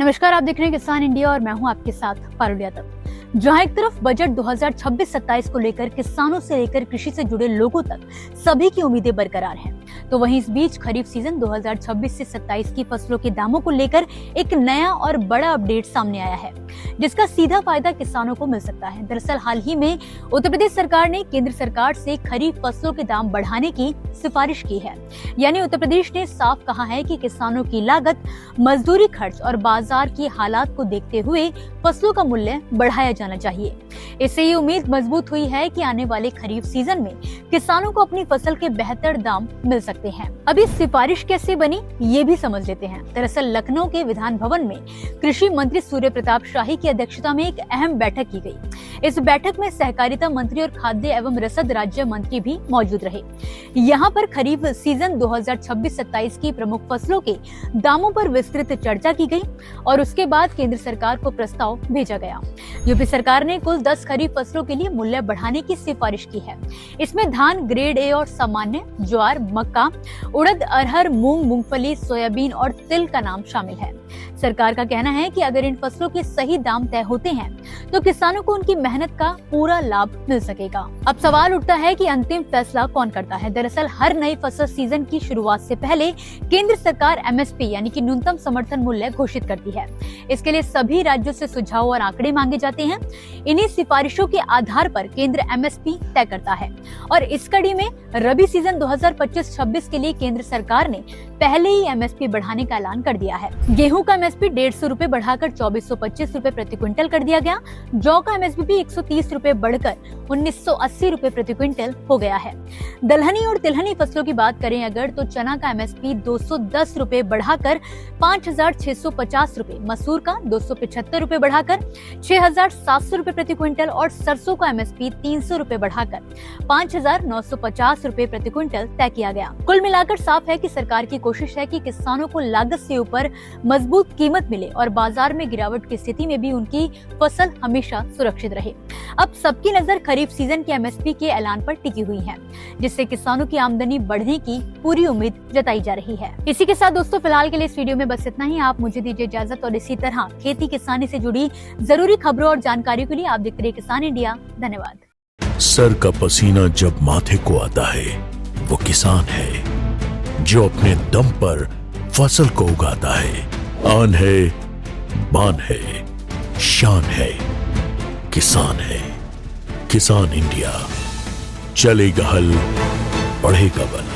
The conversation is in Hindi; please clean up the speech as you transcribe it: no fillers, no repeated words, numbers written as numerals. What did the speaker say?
नमस्कार, आप देख रहे हैं किसान इंडिया और मैं हूं आपके साथ पारुल यादव। जहां एक तरफ बजट 2026-27 को लेकर किसानों से लेकर कृषि से जुड़े लोगों तक सभी की उम्मीदें बरकरार हैं, तो वहीं इस बीच खरीफ सीजन 2026 से 27 की फसलों के दामों को लेकर एक नया और बड़ा अपडेट सामने आया है, जिसका सीधा फायदा किसानों को मिल सकता है। दरअसल हाल ही में उत्तर प्रदेश सरकार ने केंद्र सरकार से खरीफ फसलों के दाम बढ़ाने की सिफारिश की है। यानी उत्तर प्रदेश ने साफ कहा है कि किसानों की लागत, मजदूरी खर्च और बाजार की हालात को देखते हुए फसलों का मूल्य बढ़ाया जाना चाहिए। इससे ये उम्मीद मजबूत हुई है कि आने वाले खरीफ सीजन में किसानों को अपनी फसल के बेहतर दाम मिल सकते हैं। अब ये सिफारिश कैसे बनी, ये भी समझ लेते हैं। दरअसल लखनऊ के विधान भवन में कृषि मंत्री सूर्य प्रताप शाही की अध्यक्षता में एक अहम बैठक की गई। इस बैठक में सहकारिता मंत्री और खाद्य एवं रसद राज्य मंत्री भी मौजूद रहे। यहाँ पर खरीफ सीजन 2026-27 की प्रमुख फसलों के दामों पर विस्तृत चर्चा की गई और उसके बाद केंद्र सरकार को प्रस्ताव भेजा गया। यूपी सरकार ने कुल 10 खरीफ फसलों के लिए मूल्य बढ़ाने की सिफारिश की है। इसमें धान ग्रेड ए और सामान्य, ज्वार, मक्का, उड़द, अरहर, मूंग, मूंगफली, सोयाबीन और तिल का नाम शामिल है। सरकार का कहना है कि अगर इन फसलों के सही दाम तय होते हैं तो किसानों को उनकी मेहनत का पूरा लाभ मिल सकेगा। अब सवाल उठता है कि अंतिम फैसला कौन करता है। दरअसल हर नई फसल सीजन की शुरुआत से पहले केंद्र सरकार एमएसपी यानी कि न्यूनतम समर्थन मूल्य घोषित करती है। इसके लिए सभी राज्यों से सुझाव और आंकड़े मांगे जाते हैं। इन्हीं सिफारिशों के आधार पर केंद्र एमएसपी तय करता है और इस कड़ी में रबी सीजन 2025-26 के लिए केंद्र सरकार ने पहले ही एमएसपी बढ़ाने का ऐलान कर दिया है। गेहूं का एमएसपी 150 रूपए बढ़ाकर 2425 रूपए प्रति क्विंटल कर दिया गया। जौ का एमएसपी भी 130 रूपए बढ़कर 1980 रूपए प्रति क्विंटल हो गया है। दलहनी और तिलहनी फसलों की बात करें अगर, तो चना का एमएसपी 210 रूपए बढ़ाकर 5650 रूपए, मसूर का 275 रूपए बढ़ाकर 6700 रूपए प्रति क्विंटल और सरसों का एमएसपी 300 रूपए बढ़ाकर 5950 रूपए प्रति क्विंटल तय किया गया। कुल मिलाकर साफ है कि सरकार की कोशिश है कि किसानों को लागत से ऊपर मजबूत कीमत मिले और बाजार में गिरावट की स्थिति में भी उनकी फसल हमेशा सुरक्षित रहे। अब सबकी नजर खरीफ सीजन के एमएसपी के ऐलान पर टिकी हुई है, जिससे किसानों की आमदनी बढ़ने की पूरी उम्मीद जताई जा रही है। इसी के साथ दोस्तों फिलहाल के लिए इस वीडियो में बस इतना ही। आप मुझे दीजिए इजाजत और इसी तरह खेती किसानी से जुड़ी जरूरी खबरों और जानकारी के लिए आप देखते रहिए किसान इंडिया। धन्यवाद। सर का पसीना जब माथे को आता है वो किसान है जो अपने दम पर फसल को उगाता है। आन है, बान है, शान है, किसान है। किसान इंडिया, चलेगा हल, बढ़ेगा बल।